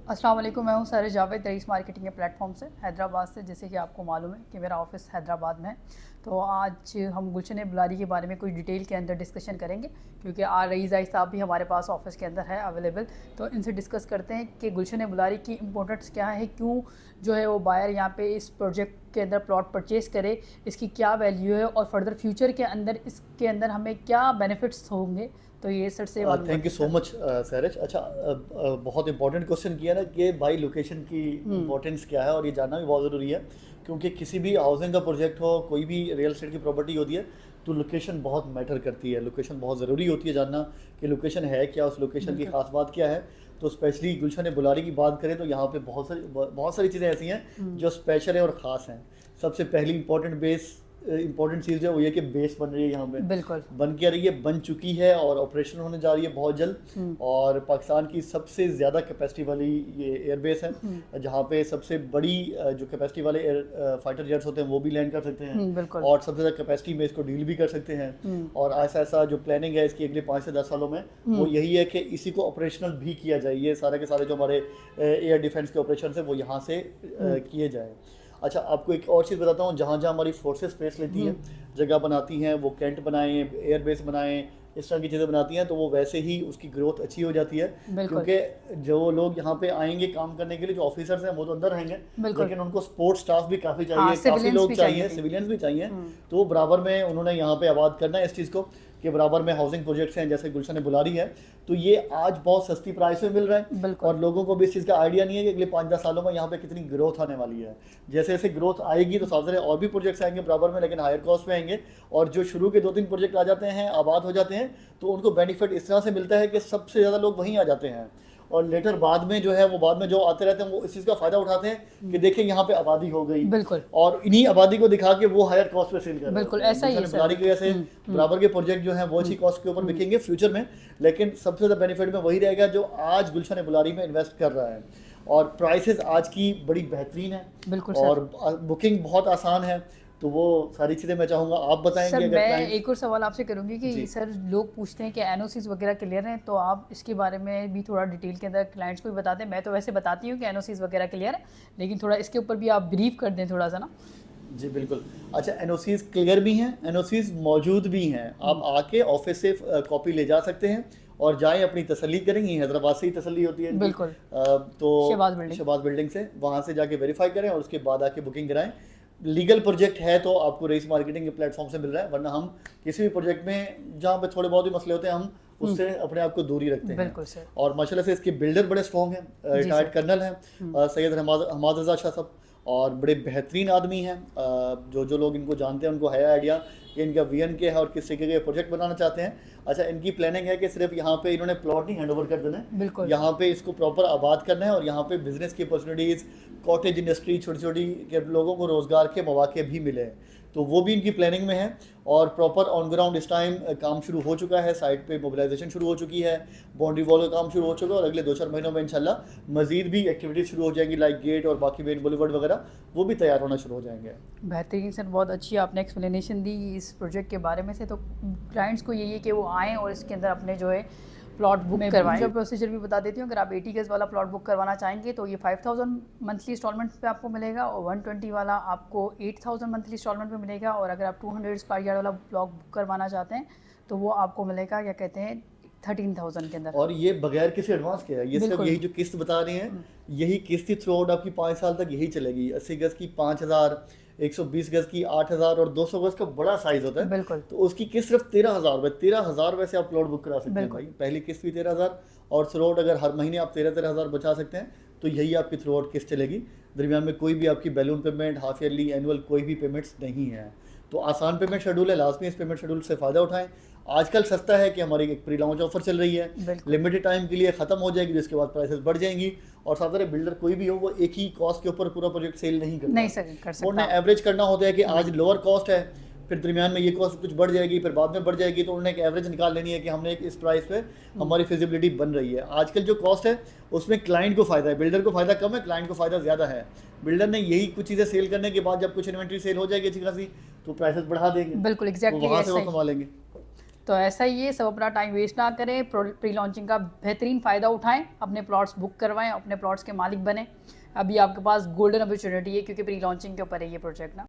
अस्सलाम वालेकुम, मैं हूं सारे जावेद रईस मार्केटिंग के प्लेटफॉर्म से हैदराबाद से। जैसे कि आपको मालूम है कि मेरा ऑफिस हैदराबाद में है, तो आज हम गुलशन बुलारी के बारे में कुछ डिटेल के अंदर डिस्कशन करेंगे, क्योंकि रईस भाई साहब भी हमारे पास ऑफिस के अंदर है अवेलेबल। तो इनसे डिस्कस करते हैं कि गुलशन बुलारी की इंपॉर्टेंस क्या है, क्यों जो है वो बायर यहाँ पे इस प्रोजेक्ट के अंदर प्लॉट परचेज़ करे, इसकी क्या वैल्यू है और फर्दर फ्यूचर के अंदर इसके अंदर हमें क्या बेनिफिट्स होंगे। तो ये सर से मालूम थैंक करते यू हैं सो सर। मच सैरज। अच्छा, बहुत इंपॉर्टेंट क्वेश्चन किया ना कि भाई लोकेशन की हम्म। इंपॉर्टेंस क्या है, और ये जानना भी बहुत ज़रूरी है, क्योंकि किसी भी हाउसिंग का प्रोजेक्ट हो, कोई भी रियल एस्टेट की प्रॉपर्टी होती है, तो लोकेशन बहुत मैटर करती है। लोकेशन बहुत ज़रूरी होती है जानना कि लोकेशन है क्या, उस लोकेशन की बिल्कुल। खास बात क्या है। तो स्पेशली गुलशन बुलारी की बात करें तो यहाँ पे बहुत सारी चीज़ें ऐसी हैं जो स्पेशल है और ख़ास हैं। सबसे पहली इंपॉर्टेंट चीज़ जो है वो ये कि बेस बन रही है यहाँ पे, बिल्कुल। बन क्या रही है, बन चुकी है और ऑपरेशन होने जा रही है बहुत जल्द। और पाकिस्तान की सबसे ज़्यादा कैपेसिटी वाली ये एयरबेस है, जहाँ पे सबसे बड़ी जो कैपेसिटी वाले एयर फाइटर जेट्स होते हैं वो भी लैंड कर सकते हैं, बिल्कुल। और सबसे ज़्यादा कैपेसिटी में इसको डील भी कर सकते हैं। और ऐसा ऐसा जो प्लानिंग है इसकी अगले 5 से 10 सालों में, वो यही है कि इसी को ऑपरेशनल भी किया जाए। ये सारे के सारे जो हमारे एयर डिफेंस के ऑपरेशन है वो यहाँ से किए जाए। अच्छा, आपको एक और चीज़ बताता हूँ, जहाँ जहाँ हमारी फोर्सेस स्पेस लेती हैं, जगह बनाती हैं, वो कैंट बनाएं, एयरबेस बनाएं, इस तरह की चीज़ें बनाती हैं, तो वो वैसे ही उसकी ग्रोथ अच्छी हो जाती है। बिल्कुल। क्योंकि जो लोग यहाँ पे आएंगे काम करने के लिए, जो ऑफिसर्स हैं वो तो अंदर रहेंगे, बिल्कुल। लेकिन उनको सपोर्ट स्टाफ भी काफ़ी हाँ, चाहिए, काफ़ी सिविलियंस लोग भी चाहिए, चाहिए थे। सिविलियंस भी चाहिए। तो वो बराबर में उन्होंने यहाँ पे आबाद करना है इस चीज़ को, कि बराबर में हाउसिंग प्रोजेक्ट्स हैं जैसे गुलशन बुलारी है, तो ये आज बहुत सस्ती प्राइस में मिल रहा है। बिल्कुल। और लोगों को भी इस चीज़ का आइडिया नहीं है कि अगले 5-10 सालों में यहाँ पे कितनी ग्रोथ आने वाली है। जैसे जैसे ग्रोथ आएगी तो साथ और भी प्रोजेक्ट्स आएंगे बराबर में, लेकिन हायर कॉस्ट में आएंगे। और जो शुरू के 2-3 प्रोजेक्ट आ जाते हैं, आबाद हो जाते हैं, तो उनको बेनिफिट इस तरह से मिलता है कि सबसे ज़्यादा लोग वहीं आ जाते हैं। और लेटर बाद में जो है वो बाद में जो आते रहते हैं वो इस चीज़ का फ़ायदा उठाते हैं कि देखिए यहाँ पे आबादी हो गई, बिल्कुल। और इन्हीं आबादी को दिखा के वो हायर कॉस्ट पे सेल कर रहे बिल्कुल होते हैं। ऐसा ही है गुलशन सर। बुलारी की वजह से बराबर के प्रोजेक्ट जो हैं वो अच्छी कॉस्ट के ऊपर बिकेंगे फ्यूचर में, लेकिन सबसे ज़्यादा बेनिफिट में वही रहेगा जो आज गुलशन बुलारी में इन्वेस्ट कर रहा है। और प्राइसेस आज की बड़ी बेहतरीन है, बिल्कुल और सर। बुकिंग बहुत आसान है। तो वो सारी चीज़ें मैं चाहूँगा आप बताएंगे सर अगर मैं क्लाइंट। एक और सवाल आपसे करूंगी कि जी सर लोग पूछते हैं कि एनओसीज वगैरह क्लियर हैं, तो आप इसके बारे में भी थोड़ा डिटेल के अंदर क्लाइंट्स को भी बता दें। मैं तो वैसे बताती हूँ कि एनओसीज वगैरह क्लियर है, लेकिन थोड़ा इसके ऊपर भी आप ब्रीफ कर दें थोड़ा सा ना। जी बिल्कुल। अच्छा, एनओसीज क्लियर भी हैं, एनओसीज मौजूद भी हैं। आप आके ऑफिस से कॉपी ले जा सकते हैं और जाएं, अपनी तसल्ली करेंगे। हैदराबाद से ही तसल्ली होती है इनकी। बिल्कुल। तो शहबाज बिल्डिंग से वहाँ से जाके वेरीफाई करें और उसके बाद आके बुकिंग कराएं। लीगल प्रोजेक्ट है तो आपको रईस मार्केटिंग के प्लेटफॉर्म से मिल रहा है, वरना हम किसी भी प्रोजेक्ट में जहाँ पे थोड़े बहुत ही मसले होते हैं हम उससे अपने आप को दूरी रखते हैं। बिल्कुल सर। और माशाल्लाह से इसके बिल्डर बड़े स्ट्रॉन्ग हैं, रिटायर्ड कर्नल हैं सैयद हमाद रजा शाह साहब, और बड़े बेहतरीन आदमी हैं। जो लोग इनको जानते हैं उनको है आइडिया कि इनका विजन क्या है और किस तरीके के प्रोजेक्ट बनाना चाहते हैं। अच्छा, इनकी प्लानिंग है कि सिर्फ यहाँ पे इन्होंने प्लॉट नहीं हैंड ओवर कर देना है, बिल्कुल। यहाँ पे इसको प्रॉपर आबाद करना है, और यहाँ पे बिजनेस की अपॉर्चुनिटीज़, कॉटेज इंडस्ट्री, छोटी छोटी के लोगों को रोज़गार के मौके भी मिले हैं, तो वो भी इनकी प्लानिंग में है। और प्रॉपर ऑन ग्राउंड इस टाइम काम शुरू हो चुका है, साइट पे मोबिलाइजेशन शुरू हो चुकी है, बाउंड्री वॉल का काम शुरू हो चुका है, और अगले 2-4 महीनों में इंशाल्लाह मजीद भी एक्टिविटीज शुरू हो जाएंगी, लाइक गेट और बाकी मेन बुलेवर्ड वगैरह वो भी तैयार होना शुरू हो जाएंगे। बेहतरीन सर, बहुत अच्छी आपने एक्सप्लेनेशन दी इस प्रोजेक्ट के बारे में से। तो क्लाइंट्स को यही है कि वो आएँ और इसके अंदर अपने जो है प्लॉट बुक करवाएं। जो प्रोसीजर भी बता देती हूँ, अगर आप 80 गज वाला प्लॉट बुक करवाना चाहेंगे तो ये 5000 मंथली इंस्टॉलमेंट पे आपको मिलेगा, और 120 वाला आपको 8000 मंथली इंस्टॉलमेंट पे मिलेगा। और अगर आप 200 स्क्वायर यार्ड वाला प्लॉट बुक करवाना चाहते हैं तो वो आपको मिलेगा, क्या कहते हैं, 13000 के अंदर। और ये बगैर किसी एडवांस के है, ये सिर्फ यही जो किस्त बता रहे हैं, यही किस्त ही थ्रू आउट आपकी 5 साल तक यही चलेगी। 80 गज की 5000, 120 गज की 8000, और 200 गज का बड़ा साइज होता है, बिल्कुल। तो उसकी किस्त सिर्फ 13,000 13,000 से आप प्लॉट बुक करा सकते हैं भाई। पहली किस्त भी 13,000, और थ्रू आउट अगर हर महीने आप 13,000 बचा सकते हैं तो यही आपकी थ्रू आउट किस्त चलेगी। दरमियान में कोई भी आपकी balloon payment, half yearly, annual कोई भी पेमेंट्स नहीं है। तो आसान पेमेंट शेड्यूल है, लाजमी इस पेमेंट शेड्यूल से फ़ायदा उठाएं। आजकल सस्ता है कि हमारी एक प्री लॉन्च ऑफर चल रही है, लिमिटेड टाइम के लिए ख़त्म हो जाएगी, जिसके बाद प्राइसेस बढ़ जाएंगी। और साथ सारे बिल्डर कोई भी हो वो एक ही कॉस्ट के ऊपर पूरा प्रोजेक्ट सेल नहीं करता, नहीं कर सकता। उन्हें एवरेज करना होता है कि आज लोअर कॉस्ट है, फिर दरमियान में ये कॉस्ट कुछ बढ़ जाएगी, फिर बाद में बढ़ जाएगी, तो उन्होंने एक एवरेज निकाल लेनी है कि हमने इस प्राइस पे हमारी फिजिबिलिटी बन रही है। आजकल जो कॉस्ट है उसमें क्लाइंट को फ़ायदा है, बिल्डर को फ़ायदा कम है, क्लाइंट को फ़ायदा ज़्यादा है। बिल्डर ने यही कुछ चीज़ें सेल करने के बाद जब कुछ इन्वेंट्री सेल हो जाएगी अच्छी खासी, तो प्राइसेस बढ़ा देंगे, बिल्कुल एग्जैक्टली वहाँ से वो कमा लेंगे। तो ऐसा ही है, सब अपना टाइम वेस्ट ना करें, प्री लॉन्चिंग का बेहतरीन फ़ायदा उठाएं, अपने प्लॉट्स बुक करवाएं, अपने प्लॉट्स के मालिक बने। अभी आपके पास गोल्डन अपॉर्चुनिटी है क्योंकि प्री लॉन्चिंग के ऊपर है ये प्रोजेक्ट ना।